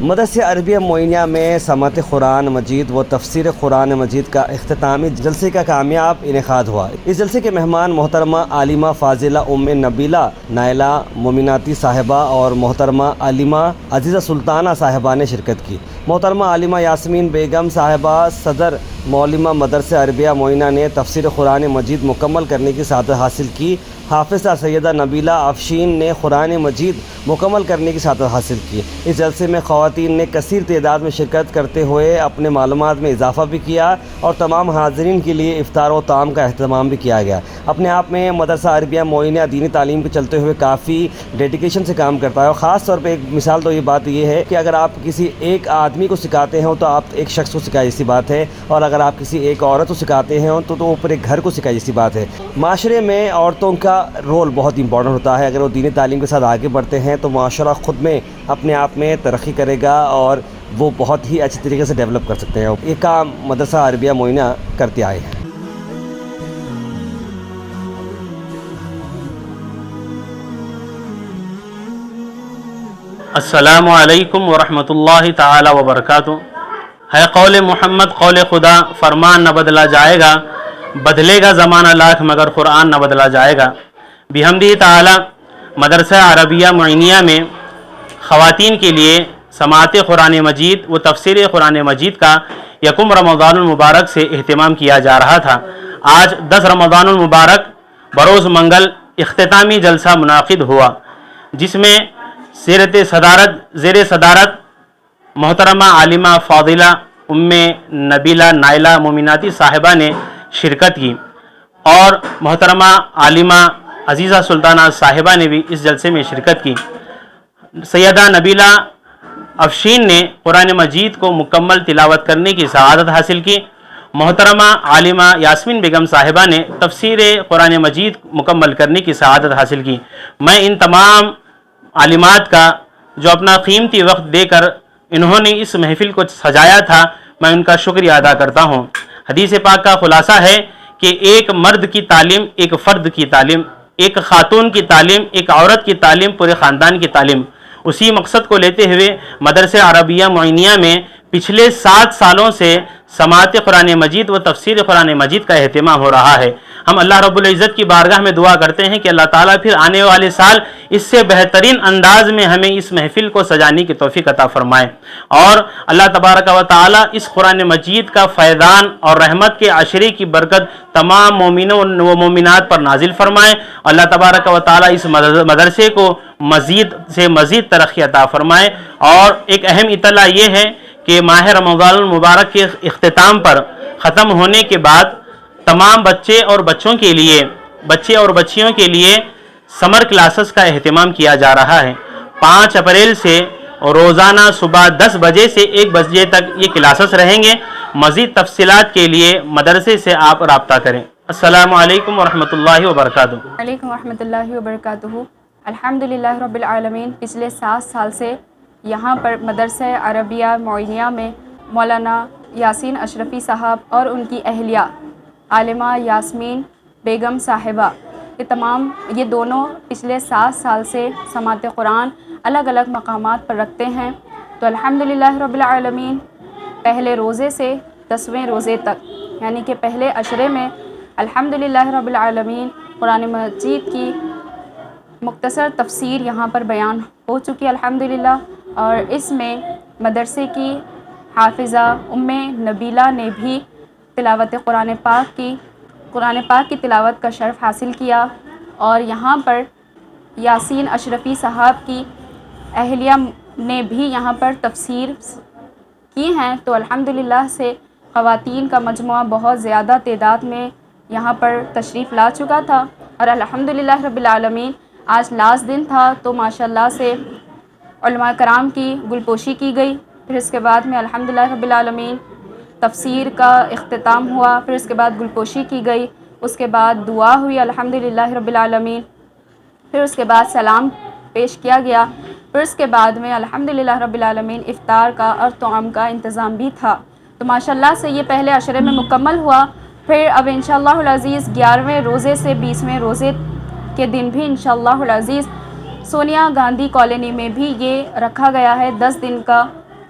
مدرسہ عربیہ معینیہ میں سماعت قرآن مجید و تفسیر قرآن مجید کا اختتامی جلسے کا کامیاب انعقاد ہوا۔ اس جلسے کے مہمان محترمہ عالمہ فاضلہ ام نبیلہ نائلہ مومناتی صاحبہ اور محترمہ عالمہ عزیزہ سلطانہ صاحبہ نے شرکت کی۔ محترمہ عالمہ یاسمین بیگم صاحبہ صدر معلمہ مدرسہ عربیہ معینیہ نے تفسیر قرآن مجید مکمل کرنے کی سعادت حاصل کی۔ حافظہ سیدہ نبیلہ افشین نے قرآن مجید مکمل کرنے کی سعادت حاصل کی۔ اس جلسے میں خواتین نے کثیر تعداد میں شرکت کرتے ہوئے اپنے معلومات میں اضافہ بھی کیا اور تمام حاضرین کے لیے افطار و طعام کا اہتمام بھی کیا گیا۔ اپنے آپ میں مدرسہ عربیہ معینیہ دینی تعلیم کے چلتے ہوئے کافی ڈیڈیکیشن سے کام کرتا ہے، اور خاص طور پہ ایک مثال تو یہ بات یہ ہے کہ اگر آپ کسی ایک آدمی کو سکھاتے ہیں تو آپ ایک شخص کو سکھائی جیسی بات ہے، اور اگر آپ کسی ایک عورت کو سکھاتے ہیں تو وہ پورے گھر کو سکھائی جیسی بات ہے۔ معاشرے میں عورتوں کا رول بہت امپورٹنٹ ہوتا ہے۔ اگر وہ دینی تعلیم کے ساتھ آگے بڑھتے ہیں تو معاشرہ خود میں اپنے آپ میں ترقی کرے گا اور وہ بہت ہی اچھی طریقے سے ڈیولپ کر سکتے ہیں۔ یہ کام مدرسہ عربیہ معینیہ کرتے آئے ہیں۔ السلام علیکم ورحمۃ اللہ تعالی وبرکاتہ۔ ہے قول محمد قول خدا، فرمان نہ بدلا جائے گا، بدلے گا زمانہ لاکھ مگر قرآن نہ بدلا جائے گا۔ بحمدہ تعالی مدرسہ عربیہ معینیہ میں خواتین کے لیے سماعت قرآن مجید و تفسیر قرآن مجید کا یکم رمضان المبارک سے اہتمام کیا جا رہا تھا۔ آج 10 رمضان المبارک بروز منگل اختتامی جلسہ منعقد ہوا، جس میں زیر صدارت محترمہ عالمہ فاضلہ ام نبیلہ نائلہ مومناتی صاحبہ نے شرکت کی، اور محترمہ عالمہ عزیزہ سلطانہ صاحبہ نے بھی اس جلسے میں شرکت کی۔ سیدہ نبیلہ افشین نے قرآن مجید کو مکمل تلاوت کرنے کی سعادت حاصل کی۔ محترمہ عالمہ یاسمین بیگم صاحبہ نے تفسیر قرآن مجید مکمل کرنے کی سعادت حاصل کی۔ میں ان تمام عالمات کا جو اپنا قیمتی وقت دے کر انہوں نے اس محفل کو سجایا تھا، میں ان کا شکریہ ادا کرتا ہوں۔ حدیث پاک کا خلاصہ ہے کہ ایک مرد کی تعلیم ایک فرد کی تعلیم، ایک خاتون کی تعلیم ایک عورت کی تعلیم پورے خاندان کی تعلیم۔ اسی مقصد کو لیتے ہوئے مدرسہ عربیہ معینیہ میں پچھلے 7 سالوں سے سماعت قرآن مجید و تفسیر قرآن مجید کا اہتمام ہو رہا ہے۔ ہم اللہ رب العزت کی بارگاہ میں دعا کرتے ہیں کہ اللہ تعالیٰ پھر آنے والے سال اس سے بہترین انداز میں ہمیں اس محفل کو سجانے کی توفیق عطا فرمائے، اور اللہ تبارک و تعالیٰ اس قرآن مجید کا فیضان اور رحمت کے عشرے کی برکت تمام مومنوں و مومنات پر نازل فرمائے۔ اللہ تبارک و تعالیٰ اس مدرسے کو مزید سے مزید ترقی عطا فرمائے۔ اور ایک اہم اطلاع یہ ہے کہ ماہ رمضان المبارک کے اختتام پر ختم ہونے کے بعد تمام بچے اور بچیوں کے لیے سمر کلاسز کا اہتمام کیا جا رہا ہے۔ 5 اپریل سے روزانہ صبح 10 بجے سے 1 بجے تک یہ کلاسز رہیں گے۔ مزید تفصیلات کے لیے مدرسے سے آپ رابطہ کریں۔ السلام علیکم ورحمۃ اللہ وبرکاتہ۔ وعلیکم ورحمۃ اللہ وبرکاتہ۔ الحمدللہ رب العالمین، پچھلے 7 سال سے یہاں پر مدرسہ عربیہ معینیہ میں مولانا یاسین اشرفی صاحب اور ان کی اہلیہ عالمہ یاسمین بیگم صاحبہ یہ دونوں پچھلے 7 سال سے سماعت قرآن الگ الگ مقامات پر رکھتے ہیں۔ تو الحمدللہ رب العالمین پہلے روزے سے 10ویں روزے تک، یعنی کہ پہلے عشرے میں الحمدللہ رب العالمین قرآن مجید کی مختصر تفسیر یہاں پر بیان ہو چکی الحمدللہ، اور اس میں مدرسے کی حافظہ ام نبیلہ نے بھی تلاوت قرآن پاک کی تلاوت کا شرف حاصل کیا، اور یہاں پر یاسین اشرفی صاحب کی اہلیہ نے بھی یہاں پر تفسیر کی ہیں۔ تو الحمدللہ سے خواتین کا مجموعہ بہت زیادہ تعداد میں یہاں پر تشریف لا چکا تھا، اور الحمدللہ رب العالمین آج لاسٹ دن تھا، تو ماشاءاللہ سے علماء کرام کی گلپوشی کی گئی۔ پھر اس کے بعد میں الحمدللہ رب العالمین تفسیر کا اختتام ہوا، پھر اس کے بعد گلپوشی کی گئی، اس کے بعد دعا ہوئی الحمدللہ رب العالمین، پھر اس کے بعد سلام پیش کیا گیا، پھر اس کے بعد میں الحمدللہ رب العالمین افطار کا اور طعام کا انتظام بھی تھا۔ تو ماشاءاللہ سے یہ پہلے عشرے میں مکمل ہوا۔ پھر اب انشاءاللہ العزیز 11ویں روزے سے 20ویں روزے کے دن بھی انشاءاللہ العزیز سونیا گاندھی کالونی میں بھی یہ رکھا گیا ہے 10 دن کا